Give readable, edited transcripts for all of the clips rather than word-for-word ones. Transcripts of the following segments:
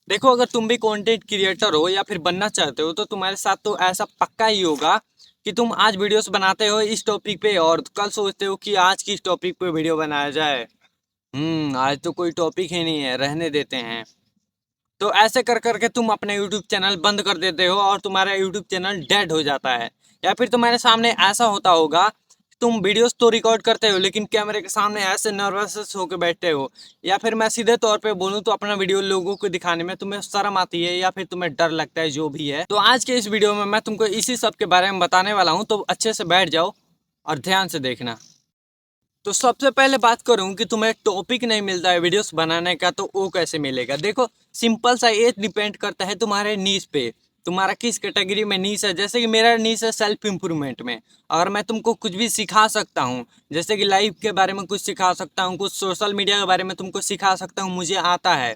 देखो, अगर तुम भी कंटेंट क्रिएटर हो या फिर बनना चाहते हो तो तुम्हारे साथ तो ऐसा पक्का ही होगा कि तुम आज वीडियोस बनाते हो इस टॉपिक पे और कल सोचते हो कि आज किस टॉपिक पे वीडियो बनाया जाए। आज तो कोई टॉपिक ही नहीं है, रहने देते हैं। तो ऐसे कर करके तुम अपने यूट्यूब चैनल बंद कर देते हो और तुम्हारा यूट्यूब चैनल डेड हो जाता है। या फिर तुम्हारे सामने ऐसा होता होगा, तुम वीडियोस तो रिकॉर्ड करते हो लेकिन कैमरे के सामने ऐसे नर्वस होकर बैठते हो। या फिर मैं सीधे तौर पे बोलूँ तो अपना वीडियो लोगों को दिखाने में तुम्हें शर्म आती है या फिर तुम्हें डर लगता है, जो भी है। तो आज के इस वीडियो में मैं तुमको इसी सब के बारे में बताने वाला हूँ, तो अच्छे से बैठ जाओ और ध्यान से देखना। तो सबसे पहले बात करूं कि तुम्हें टॉपिक नहीं मिलता है वीडियोस बनाने का, तो वो कैसे मिलेगा। देखो, सिंपल सा ये डिपेंड करता है तुम्हारे नीश पे, तुम्हारा किस कैटेगरी में नीश है। जैसे कि मेरा नीश है सेल्फ इम्प्रूवमेंट में। अगर मैं तुमको कुछ भी सिखा सकता हूँ, जैसे कि लाइफ के बारे में कुछ सिखा सकता हूँ, कुछ सोशल मीडिया के बारे में तुमको सिखा सकता हूँ, मुझे आता है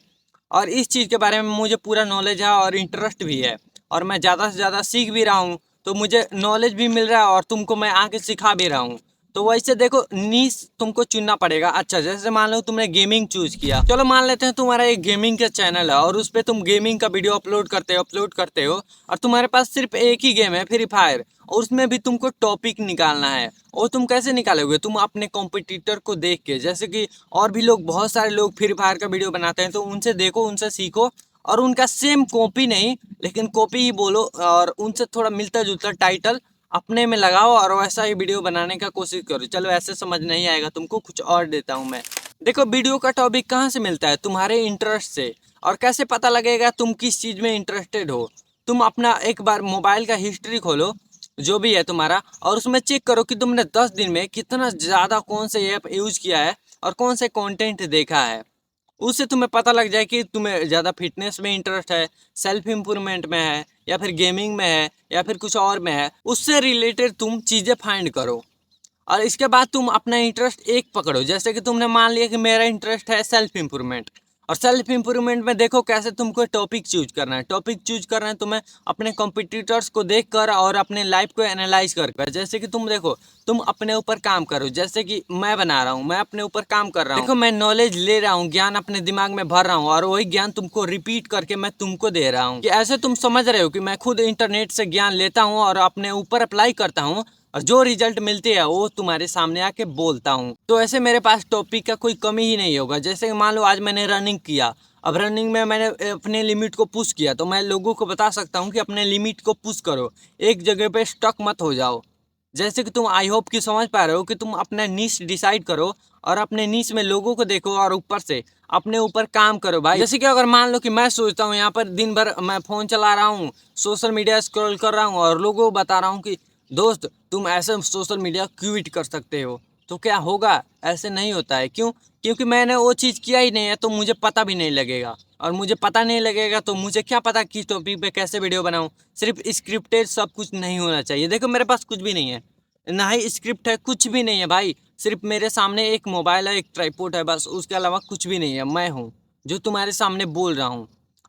और इस चीज़ के बारे में मुझे पूरा नॉलेज है और इंटरेस्ट भी है और मैं ज़्यादा से ज़्यादा सीख भी रहा हूँ, तो मुझे नॉलेज भी मिल रहा है और तुमको मैं आके सिखा भी रहा हूँ। तो वैसे देखो, नीश तुमको चुनना पड़ेगा। अच्छा, जैसे मान लो तुमने गेमिंग चूज किया, चलो मान लेते हैं तुम्हारा एक गेमिंग का चैनल है और उस पर तुम गेमिंग का वीडियो अपलोड करते हो और तुम्हारे पास सिर्फ एक ही गेम है, फ्री फायर, और उसमें भी तुमको टॉपिक निकालना है। और तुम कैसे निकालोगे? तुम अपने कॉम्पिटिटर को देख के, जैसे कि और भी लोग, बहुत सारे लोग फ्री फायर का वीडियो बनाते हैं, तो उनसे देखो, उनसे सीखो और उनका सेम कॉपी नहीं, लेकिन कॉपी ही बोलो और उनसे थोड़ा मिलता जुलता टाइटल अपने में लगाओ और वैसा ही वीडियो बनाने का कोशिश करो। चलो, ऐसे समझ नहीं आएगा तुमको, कुछ और देता हूँ मैं। देखो, वीडियो का टॉपिक कहाँ से मिलता है? तुम्हारे इंटरेस्ट से। और कैसे पता लगेगा तुम किस चीज़ में इंटरेस्टेड हो? तुम अपना एक बार मोबाइल का हिस्ट्री खोलो, जो भी है तुम्हारा, और उसमें चेक करो कि तुमने 10 दिन में कितना ज़्यादा कौन से ऐप यूज किया है और कौन से कंटेंट देखा है। उससे तुम्हें पता लग जाए कि तुम्हें ज़्यादा फिटनेस में इंटरेस्ट है, सेल्फ इम्प्रूवमेंट में है, या फिर गेमिंग में है, या फिर कुछ और में है। उससे रिलेटेड तुम चीज़ें फाइंड करो और इसके बाद तुम अपना इंटरेस्ट एक पकड़ो। जैसे कि तुमने मान लिया कि मेरा इंटरेस्ट है सेल्फ इम्प्रूवमेंट, और सेल्फ इम्प्रूवमेंट में देखो कैसे तुमको टॉपिक चूज करना है। टॉपिक चूज करना है तुम्हें अपने कॉम्पिटिटर्स को देखकर और अपने लाइफ को एनालाइज कर। जैसे कि तुम देखो, तुम अपने ऊपर काम करो, जैसे कि मैं बना रहा हूँ, मैं अपने ऊपर काम कर रहा हूँ। देखो, मैं नॉलेज ले रहा हूँ, ज्ञान अपने दिमाग में भर रहा हूँ और वही ज्ञान तुमको रिपीट करके मैं तुमको दे रहा हूँ। कि ऐसे तुम समझ रहे हो कि मैं खुद इंटरनेट से ज्ञान लेता हूँ और अपने ऊपर अप्लाई करता हूँ और जो रिजल्ट मिलते हैं वो तुम्हारे सामने आके बोलता हूँ। तो ऐसे मेरे पास टॉपिक का कोई कमी ही नहीं होगा। जैसे कि मान लो आज मैंने रनिंग किया, अब रनिंग में मैंने अपने लिमिट को पुश किया, तो मैं लोगों को बता सकता हूँ कि अपने लिमिट को पुश करो, एक जगह पे स्टक मत हो जाओ। जैसे कि तुम, आई होप कि समझ पा रहे हो कि तुम अपना नीश डिसाइड करो और अपने नीश में लोगों को देखो और ऊपर से अपने ऊपर काम करो भाई। जैसे कि अगर मान लो कि मैं सोचता हूँ यहाँ पर दिन भर मैं फ़ोन चला रहा हूँ, सोशल मीडिया स्क्रॉल कर रहा हूँ और लोगों को बता रहा हूँ कि दोस्त तुम ऐसे सोशल मीडिया क्विट कर सकते हो, तो क्या होगा? ऐसे नहीं होता है। क्यों? क्योंकि मैंने वो चीज़ किया ही नहीं है, तो मुझे पता भी नहीं लगेगा और मुझे पता नहीं लगेगा तो मुझे क्या पता किस टॉपिक पे कैसे वीडियो बनाऊं। सिर्फ स्क्रिप्टेड सब कुछ नहीं होना चाहिए। देखो, मेरे पास कुछ भी नहीं है, ना ही स्क्रिप्ट है, कुछ भी नहीं है भाई। सिर्फ मेरे सामने एक मोबाइल है, एक ट्राइपॉड है, बस उसके अलावा कुछ भी नहीं है। मैं हूँ जो तुम्हारे सामने बोल रहा हूँ।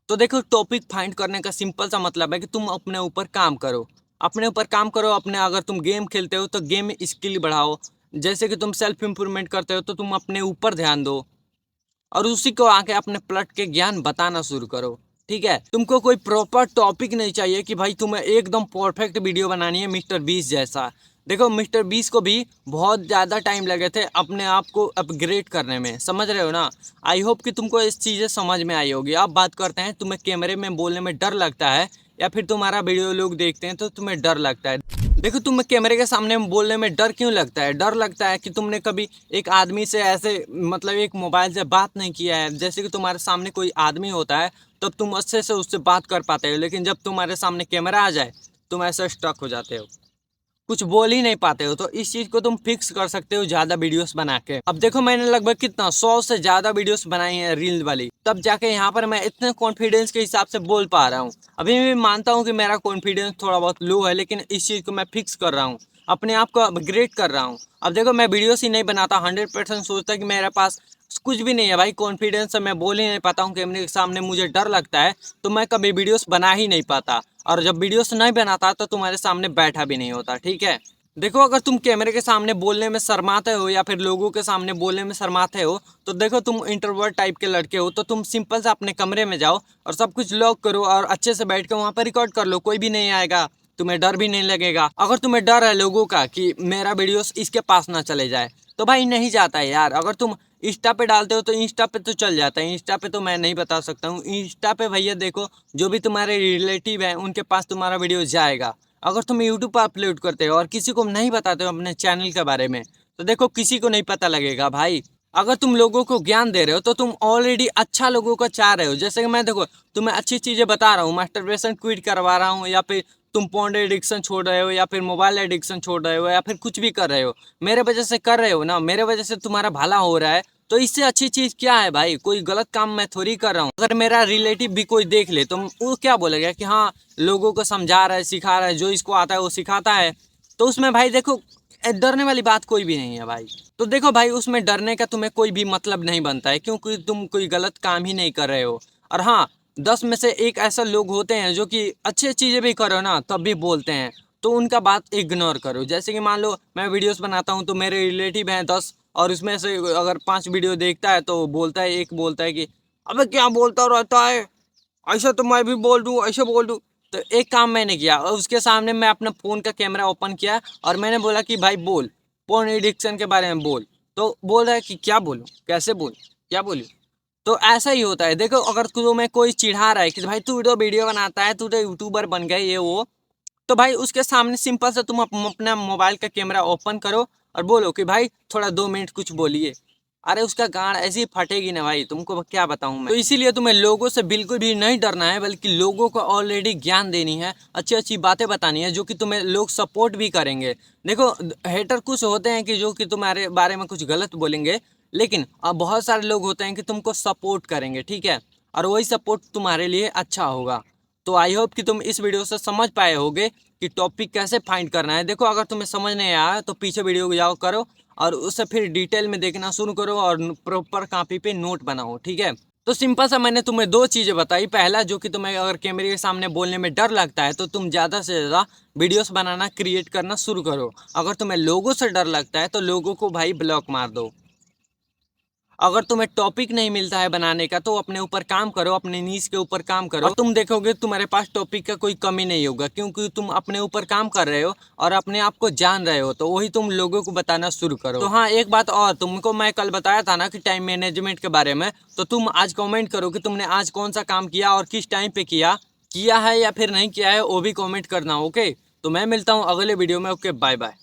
तो देखो, टॉपिक फाइंड करने का सिंपल सा मतलब है कि तुम अपने ऊपर काम करो, अपने ऊपर काम करो। अपने, अगर तुम गेम खेलते हो तो गेम स्किल बढ़ाओ, जैसे कि तुम सेल्फ इम्प्रूवमेंट करते हो तो तुम अपने ऊपर ध्यान दो और उसी को आके अपने प्लट के ज्ञान बताना शुरू करो। ठीक है? तुमको कोई प्रॉपर टॉपिक नहीं चाहिए कि भाई तुम्हें एकदम परफेक्ट वीडियो बनानी है मिस्टर बीस जैसा। देखो, मिस्टर बीस को भी बहुत ज़्यादा टाइम लगे थे अपने आप को अपग्रेड करने में, समझ रहे हो ना? आई होप कि तुमको इस चीज़ें समझ में आई होगी। अब बात करते हैं, तुम्हें कैमरे में बोलने में डर लगता है या फिर तुम्हारा वीडियो लोग देखते हैं तो तुम्हें डर लगता है। देखो, तुम्हें कैमरे के सामने बोलने में डर क्यों लगता है? डर लगता है कि तुमने कभी एक आदमी से ऐसे, मतलब एक मोबाइल से बात नहीं किया है। जैसे कि तुम्हारे सामने कोई आदमी होता है तब तुम अच्छे से उससे बात कर पाते हो, लेकिन जब तुम्हारे सामने कैमरा आ जाए तुम ऐसे स्टक हो जाते हो, कुछ बोल ही नहीं पाते हो। तो इस चीज को तुम फिक्स कर सकते हो ज्यादा वीडियोस बना के। अब देखो, मैंने लगभग कितना 100 से ज्यादा वीडियोस बनाई हैं रील वाली, तब जाके यहाँ पर मैं इतने कॉन्फिडेंस के हिसाब से बोल पा रहा हूँ। अभी भी मानता हूँ कि मेरा कॉन्फिडेंस थोड़ा बहुत लो है, लेकिन इस चीज को मैं फिक्स कर रहा हूँ, अपने आप को अपग्रेड कर रहा हूँ। अब देखो, मैं वीडियोस ही नहीं बनाता, 100% सोचता कि मेरे पास कुछ भी नहीं है भाई, कॉन्फिडेंस से मैं बोल ही नहीं पाता हूँ, कैमरे के सामने मुझे डर लगता है, तो मैं कभी वीडियोस बना ही नहीं पाता। और जब वीडियोस नहीं बनाता तो तुम्हारे सामने बैठा भी नहीं होता। ठीक है? देखो, अगर तुम कैमरे के सामने बोलने में शर्माते हो या फिर लोगों के सामने बोलने में शर्माते हो, तो देखो तुम इंट्रोवर्ट टाइप के लड़के हो, तो तुम सिंपल से अपने कमरे में जाओ और सब कुछ लॉक करो और अच्छे से बैठ के वहाँ पर रिकॉर्ड कर लो। कोई भी नहीं आएगा, तुम्हें डर भी नहीं लगेगा। अगर तुम्हें डर है लोगों का कि मेरा वीडियोस इसके पास ना चले जाए, तो भाई नहीं जाता है यार। अगर तुम इंस्टा पे डालते हो तो इंस्टा पे तो चल जाता है, इंस्टा पे तो मैं नहीं बता सकता हूँ। इंस्टा पे भैया देखो, जो भी तुम्हारे रिलेटिव हैं उनके पास तुम्हारा वीडियो जाएगा। अगर तुम यूट्यूब पर अपलोड करते हो और किसी को नहीं बताते हो अपने चैनल के बारे में, तो देखो किसी को नहीं पता लगेगा भाई। अगर तुम लोगों को ज्ञान दे रहे हो तो तुम ऑलरेडी अच्छा लोगों को चाह रहे हो। जैसे कि मैं देखो तुम्हें अच्छी चीजें बता रहा हूँ, मास्टरबेशन क्विट करवा रहा हूँ, या फिर तुम पोर्न एडिक्शन छोड़ रहे हो, या फिर मोबाइल एडिक्शन छोड़ रहे हो, या फिर कुछ भी कर रहे हो, मेरे वजह से कर रहे हो ना, मेरे वजह से तुम्हारा भला हो रहा है। तो इससे अच्छी चीज क्या है भाई? कोई गलत काम मैं थोड़ी कर रहा हूँ। अगर मेरा रिलेटिव भी कोई देख ले तो वो क्या बोलेगा कि हाँ, लोगों को समझा रहा है, सिखा रहा है, जो इसको आता है वो सिखाता है। तो उसमें भाई देखो डरने वाली बात कोई भी नहीं है भाई। तो देखो भाई, उसमें डरने का तुम्हें कोई भी मतलब नहीं बनता है, क्योंकि तुम कोई गलत काम ही नहीं कर रहे हो। और हाँ, 10 में से 1 ऐसा लोग होते हैं जो कि अच्छी चीज़ें भी करो ना तब भी बोलते हैं, तो उनका बात इग्नोर करो। जैसे कि मान लो मैं वीडियोस बनाता हूँ तो मेरे रिलेटिव हैं 10, और उसमें से अगर 5 वीडियो देखता है तो बोलता है, एक बोलता है कि अबे क्या बोलता रहता है, ऐसा तो मैं भी बोल दूँ, ऐसे बोल दूँ। तो एक काम मैंने किया, और उसके सामने मैं अपना फ़ोन का कैमरा ओपन किया और मैंने बोला कि भाई बोल, पोर्न एडिक्शन के बारे में बोल। तो बोल रहा है कि क्या बोलूँ, कैसे बोलूँ, क्या बोलूँ? तो ऐसा ही होता है। देखो, अगर तुम्हें कोई चिढ़ा रहा है कि भाई तू तो वीडियो बनाता है, तू तो यूट्यूबर बन गया ये वो, तो भाई उसके सामने सिंपल से तुम अपना मोबाइल का कैमरा ओपन करो और बोलो कि भाई थोड़ा 2 मिनट कुछ बोलिए। अरे उसका गांड ऐसी फटेगी ना भाई, तुमको क्या बताऊं मैं। तो इसीलिए तुम्हें लोगों से बिल्कुल भी नहीं डरना है, बल्कि लोगों को ऑलरेडी ज्ञान देनी है, अच्छी अच्छी बातें बतानी है, जो कि तुम्हें लोग सपोर्ट भी करेंगे। देखो, हेटर कुछ होते हैं कि जो कि तुम्हारे बारे में कुछ गलत बोलेंगे, लेकिन अब बहुत सारे लोग होते हैं कि तुमको सपोर्ट करेंगे, ठीक है, और वही सपोर्ट तुम्हारे लिए अच्छा होगा। तो आई होप कि तुम इस वीडियो से समझ पाए होगे कि टॉपिक कैसे फाइंड करना है। देखो, अगर तुम्हें समझ नहीं आया तो पीछे वीडियो को जाओ करो और उससे फिर डिटेल में देखना शुरू करो और प्रॉपर कॉपी पे नोट बनाओ, ठीक है। तो सिंपल सा मैंने तुम्हें 2 चीज़ें बताई। पहला, जो कि तुम्हें अगर कैमरे के सामने बोलने में डर लगता है तो तुम ज़्यादा से ज़्यादा वीडियोस बनाना क्रिएट करना शुरू करो। अगर तुम्हें लोगों से डर लगता है तो लोगों को भाई ब्लॉक मार दो। अगर तुम्हें टॉपिक नहीं मिलता है बनाने का तो अपने ऊपर काम करो, अपने नीश के ऊपर काम करो, और तुम देखोगे तुम्हारे पास टॉपिक का कोई कमी नहीं होगा, क्योंकि तुम अपने ऊपर काम कर रहे हो और अपने आप को जान रहे हो। तो वही तुम लोगों को बताना शुरू करो। तो हाँ, एक बात और, तुमको मैं कल बताया था ना कि टाइम मैनेजमेंट के बारे में, तो तुम आज कॉमेंट करो कि तुमने आज कौन सा काम किया और किस टाइम पे किया, किया है या फिर नहीं किया है, वो भी कॉमेंट करना, ओके। तो मैं मिलता हूँ अगले वीडियो में, ओके, बाय बाय।